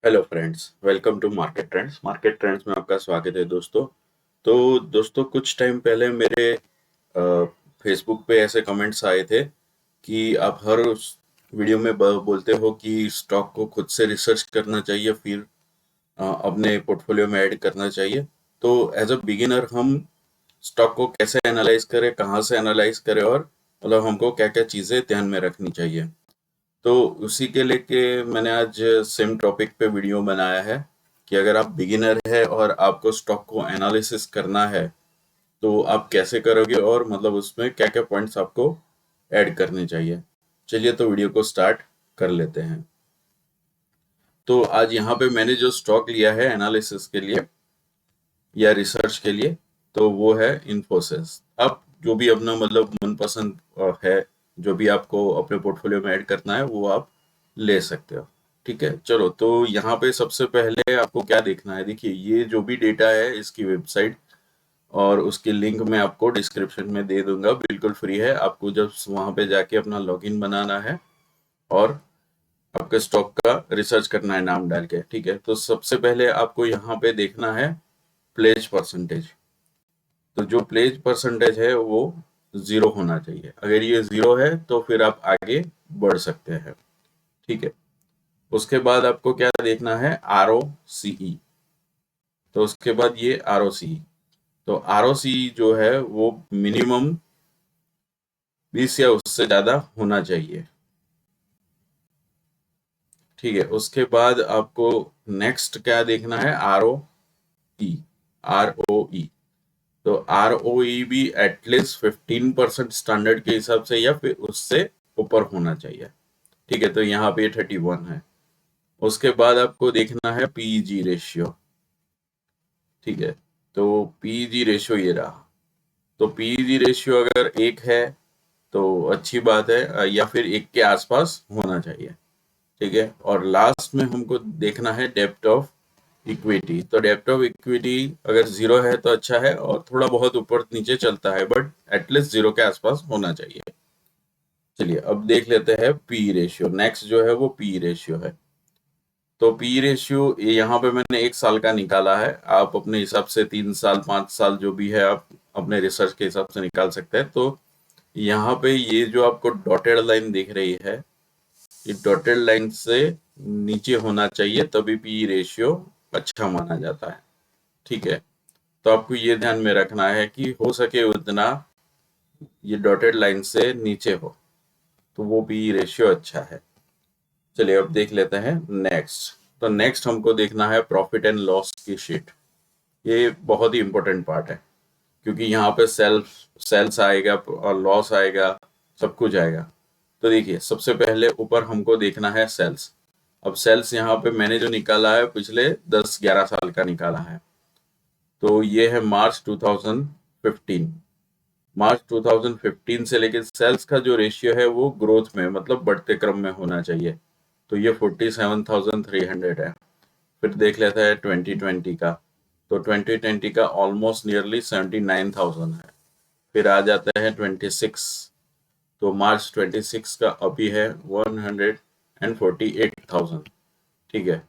Hello friends, welcome to market trends. Market trends में आपका स्वागत है दोस्तों। तो दोस्तों, कुछ टाइम पहले मेरे फेसबुक पे ऐसे कमेंट्स आए थे कि आप हर वीडियो में बोलते हो कि स्टॉक को खुद से रिसर्च करना चाहिए, फिर अपने पोर्टफोलियो में ऐड करना चाहिए। तो एज अ बिगिनर हम स्टॉक को कैसे एनालाइज करें, कहाँ से एनालाइज करें, और मतलब हमको क्या क्या चीज़ें ध्यान में रखनी चाहिए। तो उसी के लेके मैंने आज सेम टॉपिक पे वीडियो बनाया है कि अगर आप बिगिनर है और आपको स्टॉक को एनालिसिस करना है तो आप कैसे करोगे, और मतलब उसमें क्या क्या पॉइंट्स आपको ऐड करने चाहिए। चलिए तो वीडियो को स्टार्ट कर लेते हैं। तो आज यहाँ पे मैंने जो स्टॉक लिया है एनालिसिस के लिए या रिसर्च के लिए, तो वो है इन्फोसिस। आप जो भी अपना मतलब मनपसंद है, जो भी आपको अपने पोर्टफोलियो में ऐड करना है वो आप ले सकते हो। ठीक है, चलो तो यहाँ पे सबसे पहले आपको क्या देखना है। देखिए, ये जो भी डेटा है इसकी वेबसाइट और उसकी लिंक मैं आपको डिस्क्रिप्शन में दे दूंगा, बिल्कुल फ्री है। आपको जब वहाँ पे जाके अपना लॉगिन बनाना है और आपके स्टॉक का रिसर्च करना है नाम डाल के। ठीक है, तो सबसे पहले आपको यहाँ पे देखना है प्लेज परसेंटेज। तो जो प्लेज परसेंटेज है वो 0 होना चाहिए। अगर ये 0 है तो फिर आप आगे बढ़ सकते हैं। ठीक है, उसके बाद आपको क्या देखना है, ROCE। तो उसके बाद ये ROCE, तो ROCE जो है वो मिनिमम 20 या उससे ज्यादा होना चाहिए। ठीक है, उसके बाद आपको नेक्स्ट क्या देखना है, ROE। ROE, तो ROE भी एटलीस्ट 15% स्टैंडर्ड के हिसाब से या फिर उससे ऊपर होना चाहिए। ठीक है, तो यहाँ पे 31 है। उसके बाद आपको देखना है PEG रेशियो। ठीक है, तो PEG रेशियो ये रहा। तो PEG रेशियो अगर 1 है तो अच्छी बात है, या फिर 1 के आसपास होना चाहिए। ठीक है, और लास्ट में हमको देखना है डेप्थ ऑफ इक्विटी। तो डेप्थ ऑफ इक्विटी अगर 0 है तो अच्छा है, और थोड़ा बहुत ऊपर नीचे चलता है, बट एटलीस्ट 0 के आसपास होना चाहिए। चलिए अब देख लेते हैं पी रेशियो। नेक्स्ट जो है वो पी रेशियो है। तो पी रेशियो यहाँ पे मैंने 1 साल का निकाला है। आप अपने हिसाब से 3 साल 5 साल जो भी है आप अपने रिसर्च के हिसाब से निकाल सकते हैं। तो यहाँ पे ये जो आपको डॉटेड लाइन दिख रही है, ये डॉटेड लाइन से नीचे होना चाहिए, तभी पी रेशियो अच्छा माना जाता है। ठीक है, तो आपको ये ध्यान में रखना है कि हो सके उतना ये डॉटेड लाइन से नीचे हो, तो वो पी रेशियो अच्छा है। चलिए अब देख लेते हैं नेक्स्ट। तो नेक्स्ट हमको देखना है प्रॉफिट एंड लॉस की शीट। ये बहुत ही इंपॉर्टेंट पार्ट है, क्योंकि यहाँ पे सेल्स आएगा और लॉस आएगा, सब कुछ आएगा। तो देखिए, सबसे पहले ऊपर हमको देखना है सेल्स। अब सेल्स यहाँ पे मैंने जो निकाला है पिछले 10-11 साल का निकाला है। तो ये है मार्च 2015। मार्च 2015 से लेकर सेल्स का जो रेशियो है वो ग्रोथ में, मतलब बढ़ते क्रम में होना चाहिए। तो ये 47,300 है। फिर देख लेते हैं 2020 का। तो 2020 का ऑलमोस्ट नियरली 79,000 है। फिर आ जाता है 26। तो मार्च 26 का अभी है 148,000। ठीक है,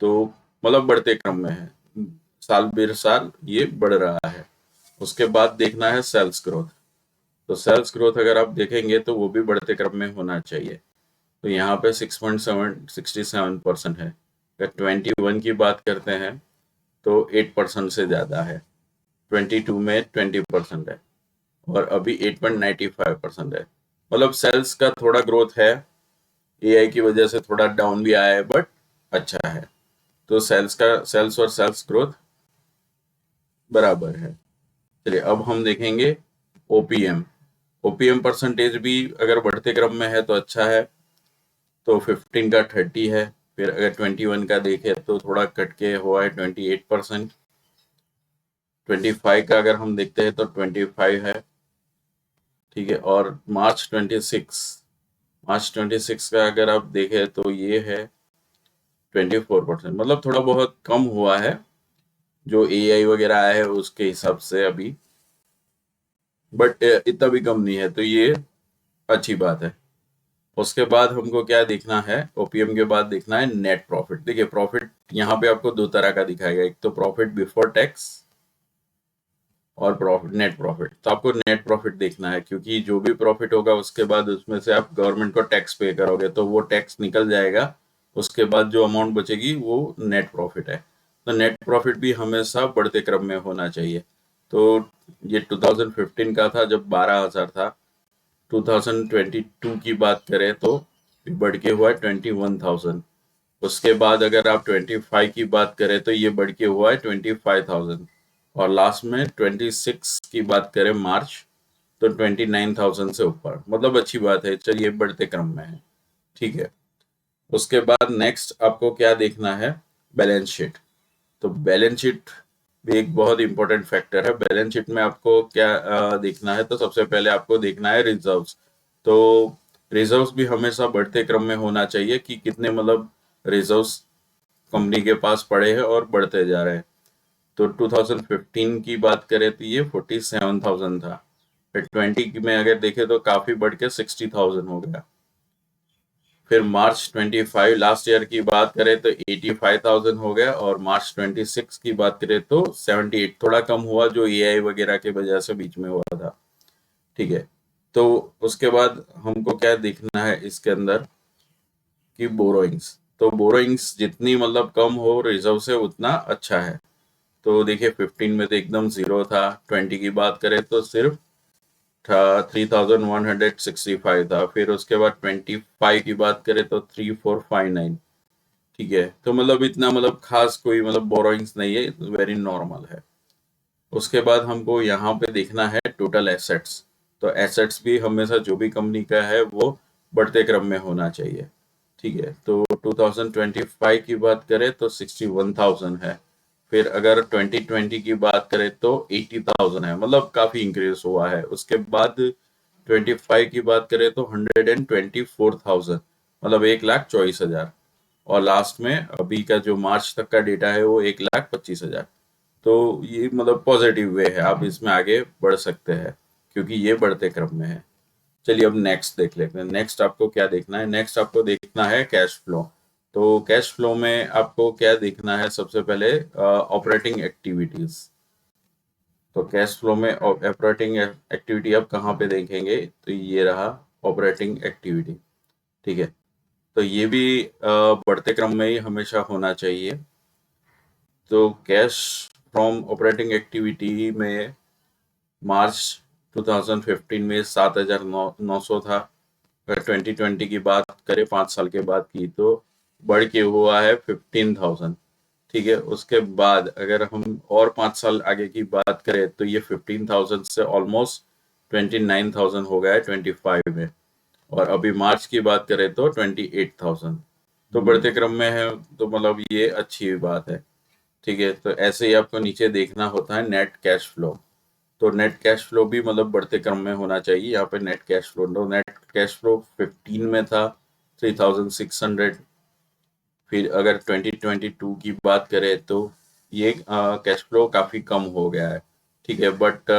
तो मतलब बढ़ते क्रम में है, साल बेर साल ये बढ़ रहा है। उसके बाद देखना है सेल्स ग्रोथ। तो सेल्स ग्रोथ अगर आप देखेंगे तो वो भी बढ़ते क्रम में होना चाहिए। तो यहाँ पे 6.67% है। अगर 21 की बात करते हैं तो 8% से ज़्यादा है। 22 में 20% है, और अभी 8.95% है। मतलब सेल्स का थोड़ा ग्रोथ है, एआई की वजह से थोड़ा डाउन भी आया है, बट अच्छा है। तो सेल्स और सेल्स ग्रोथ बराबर है। चलिए अब हम देखेंगे ओपीएम। ओपीएम परसेंटेज भी अगर बढ़ते क्रम में है तो अच्छा है। तो 15 का 30 है। फिर अगर 21 का देखें तो थोड़ा कट के हुआ है 28%। 25 का अगर हम देखते हैं तो 25 है। ठीक है, और मार्च 26 का अगर आप देखें तो ये है 24%। मतलब थोड़ा बहुत कम हुआ है, जो एआई वगैरह आया है उसके हिसाब से अभी, बट इतना भी कम नहीं है, तो ये अच्छी बात है। उसके बाद हमको क्या देखना है, ओपीएम के बाद देखना है नेट प्रॉफिट। देखिए प्रॉफिट यहाँ पे आपको दो तरह का दिखाएगा, एक तो प्रॉफिट बिफोर टैक्स और प्रॉफिट नेट प्रॉफिट। तो आपको नेट प्रॉफिट देखना है, क्योंकि जो भी प्रॉफिट होगा उसके बाद उसमें से आप गवर्नमेंट को टैक्स पे करोगे तो वो टैक्स निकल जाएगा, उसके बाद जो अमाउंट बचेगी वो नेट प्रॉफिट है। तो नेट प्रॉफिट भी हमेशा बढ़ते क्रम में होना चाहिए। तो ये 2015 का था जब 12,000 था, 2022 की बात करें तो बढ़ के हुआ है 21,000। उसके बाद अगर आप 25 की बात करें तो ये बढ़ के हुआ है 25,000, और लास्ट में 26 की बात करें मार्च तो 29,000 से ऊपर, मतलब अच्छी बात है, चलिए बढ़ते क्रम में है। ठीक है, उसके बाद नेक्स्ट आपको क्या देखना है, बैलेंस शीट। तो बैलेंस शीट भी एक बहुत इंपॉर्टेंट फैक्टर है। बैलेंस शीट में आपको क्या देखना है, तो सबसे पहले आपको देखना है रिजर्व्स। तो रिजर्व्स भी हमेशा बढ़ते क्रम में होना चाहिए कि कितने मतलब रिजर्व्स कंपनी के पास पड़े हैं और बढ़ते जा रहे हैं। तो 2015 की बात करें तो ये 47,000 था, फिर 20 में अगर देखें तो काफी बढ़ के 60,000 हो गया। फिर मार्च 25 लास्ट ईयर की बात करें तो 85,000 हो गया, और मार्च 26 की बात करें तो 78, थोड़ा कम हुआ जो एआई वगैरह के वजह से बीच में हुआ था। ठीक है, तो उसके बाद हमको क्या देखना है इसके अंदर कि बोरोइंग्स। तो बोरोइंग्स जितनी मतलब कम हो रिजर्व से उतना अच्छा है। तो देखिए 15 में तो एकदम जीरो था, 20 की बात करें तो सिर्फ था 3,165 था, फिर उसके बाद 25 की बात करें तो 3,459। ठीक है, तो मतलब इतना मतलब खास कोई मतलब बोरोइंग्स नहीं है, वेरी नॉर्मल है। उसके बाद हमको यहाँ पे देखना है टोटल एसेट्स। तो एसेट्स भी हमेशा जो भी कंपनी का है वो बढ़ते क्रम में होना चाहिए। ठीक है, तो 2025 की बात करें तो 61,000 है, फिर अगर 2020 की बात करें तो 80,000 है, मतलब काफी इंक्रीज हुआ है। उसके बाद 25 की बात करें तो 124,000, मतलब 1,24,000, और लास्ट में अभी का जो मार्च तक का डेटा है वो 1,25,000। तो ये मतलब पॉजिटिव वे है, आप इसमें आगे बढ़ सकते हैं क्योंकि ये बढ़ते क्रम में है। चलिए अब नेक्स्ट देख लेते हैं। नेक्स्ट आपको क्या देखना है, नेक्स्ट आपको देखना है कैश फ्लो। तो कैश फ्लो में आपको क्या देखना है, सबसे पहले ऑपरेटिंग एक्टिविटीज। तो कैश फ्लो में ऑपरेटिंग एक्टिविटी आप कहाँ पे देखेंगे, तो ये रहा ऑपरेटिंग एक्टिविटी। ठीक है, तो ये भी बढ़ते क्रम में ही हमेशा होना चाहिए। तो कैश फ्रॉम ऑपरेटिंग एक्टिविटी में मार्च 2015 में 7,900 था। अगर 2020 की बात करें 5 साल के बाद की तो बढ़ के हुआ है 15,000। ठीक है, उसके बाद अगर हम और 5 साल आगे की बात करें तो ये 15,000 से ऑलमोस्ट 29,000 हो गया है 25 में, और अभी मार्च की बात करें तो 28,000। तो बढ़ते क्रम में है, तो मतलब ये अच्छी बात है। ठीक है, तो ऐसे ही आपको नीचे देखना होता है नेट कैश फ्लो। तो नेट कैश फ्लो भी मतलब बढ़ते क्रम में होना चाहिए। यहाँ पे नेट कैश फ्लो, तो नेट कैश फ्लो 15 में था 3,600। फिर अगर 2022 की बात करें तो ये कैश फ्लो काफी कम हो गया है। ठीक है, बट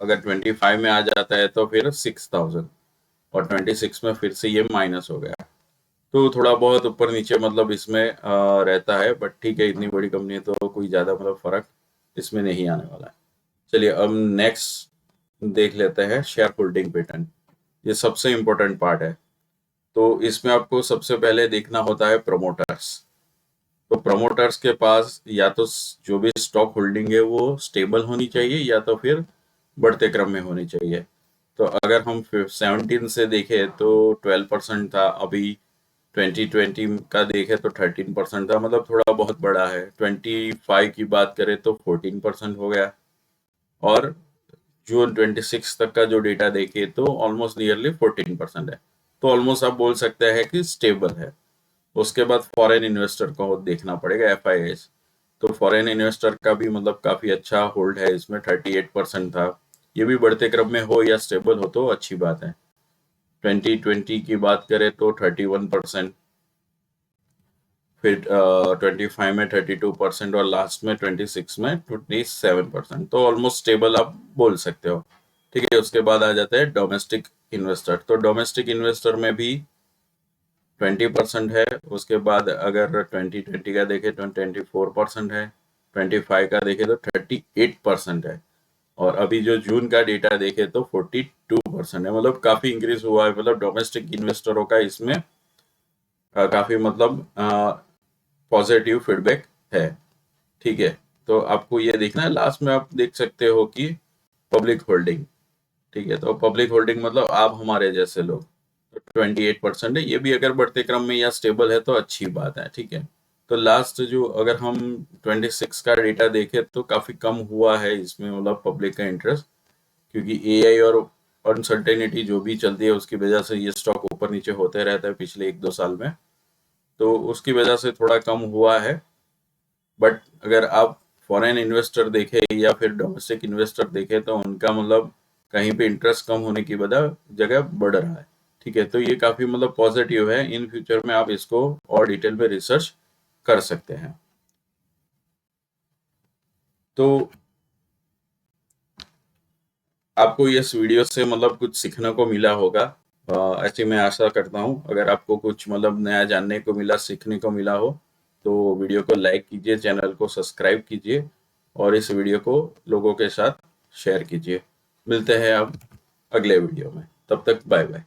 अगर 25 में आ जाता है तो फिर 6,000, और 26 में फिर से ये माइनस हो गया। तो थोड़ा बहुत ऊपर नीचे मतलब इसमें रहता है, बट ठीक है, इतनी बड़ी कंपनी है तो कोई ज्यादा मतलब फर्क इसमें नहीं आने वाला है। चलिए अब नेक्स्ट देख लेते हैं शेयर होल्डिंग पैटर्न। ये सबसे इम्पोर्टेंट पार्ट है। तो इसमें आपको सबसे पहले देखना होता है प्रमोटर्स। तो प्रमोटर्स के पास या तो जो भी स्टॉक होल्डिंग है वो स्टेबल होनी चाहिए या तो फिर बढ़ते क्रम में होनी चाहिए। तो अगर हम 17 से देखें तो 12% था, अभी 2020 का देखें तो 13% था, मतलब थोड़ा बहुत बड़ा है। 25 की बात करें तो 14% हो गया, और जून 26 तक का जो डेटा देखे तो ऑलमोस्ट नियरली 14% है। तो ऑलमोस्ट आप बोल सकते हैं कि स्टेबल है। उसके बाद फॉरेन इन्वेस्टर को देखना पड़ेगा, एफआईआईज। तो फॉरेन इन्वेस्टर का भी मतलब काफी अच्छा होल्ड है, इसमें 38% था। ये भी बढ़ते क्रम में हो या स्टेबल हो तो अच्छी बात है। 2020 की बात करें तो 31%, फिर 25 में 32%, और लास्ट में 26 में 27%। तो ऑलमोस्ट स्टेबल आप बोल सकते हो। ठीक है, उसके बाद आ जाता है डोमेस्टिक इन्वेस्टर। तो डोमेस्टिक इन्वेस्टर में भी 20% है। उसके बाद अगर 2020 का देखें तो 24% है। 25 का देखें तो 38% है। और अभी जो जून का डेटा देखे तो 42% है। मतलब काफी इंक्रीज हुआ है। मतलब डोमेस्टिक इन्वेस्टरों का इसमें काफी मतलब पॉजिटिव फीडबैक है। ठीक है, तो आपको ये देखना है। लास्ट में आप देख सकते हो कि पब्लिक होल्डिंग। ठीक है, तो पब्लिक होल्डिंग मतलब आप हमारे जैसे लोग, तो 28% है। ये भी अगर बढ़ते क्रम में या स्टेबल है तो अच्छी बात है। ठीक है, तो लास्ट जो अगर हम 26 का डेटा देखें तो काफी कम हुआ है इसमें, मतलब पब्लिक का इंटरेस्ट, क्योंकि एआई और अनसर्टेनिटी जो भी चलती है उसकी वजह से ये स्टॉक ऊपर नीचे होते रहता है पिछले 1-2 साल में, तो उसकी वजह से थोड़ा कम हुआ है। बट अगर आप फॉरेन इन्वेस्टर देखें या फिर डोमेस्टिक इन्वेस्टर देखें तो उनका मतलब कहीं पे इंटरेस्ट कम होने की वजह जगह बढ़ रहा है। ठीक है, तो ये काफी मतलब पॉजिटिव है। इन फ्यूचर में आप इसको और डिटेल में रिसर्च कर सकते हैं। तो आपको इस वीडियो से मतलब कुछ सीखने को मिला होगा, ऐसी मैं आशा करता हूँ। अगर आपको कुछ मतलब नया जानने को मिला, सीखने को मिला हो, तो वीडियो को लाइक कीजिए, चैनल को सब्सक्राइब कीजिए और इस वीडियो को लोगों के साथ शेयर कीजिए। मिलते हैं अब अगले वीडियो में, तब तक बाय बाय।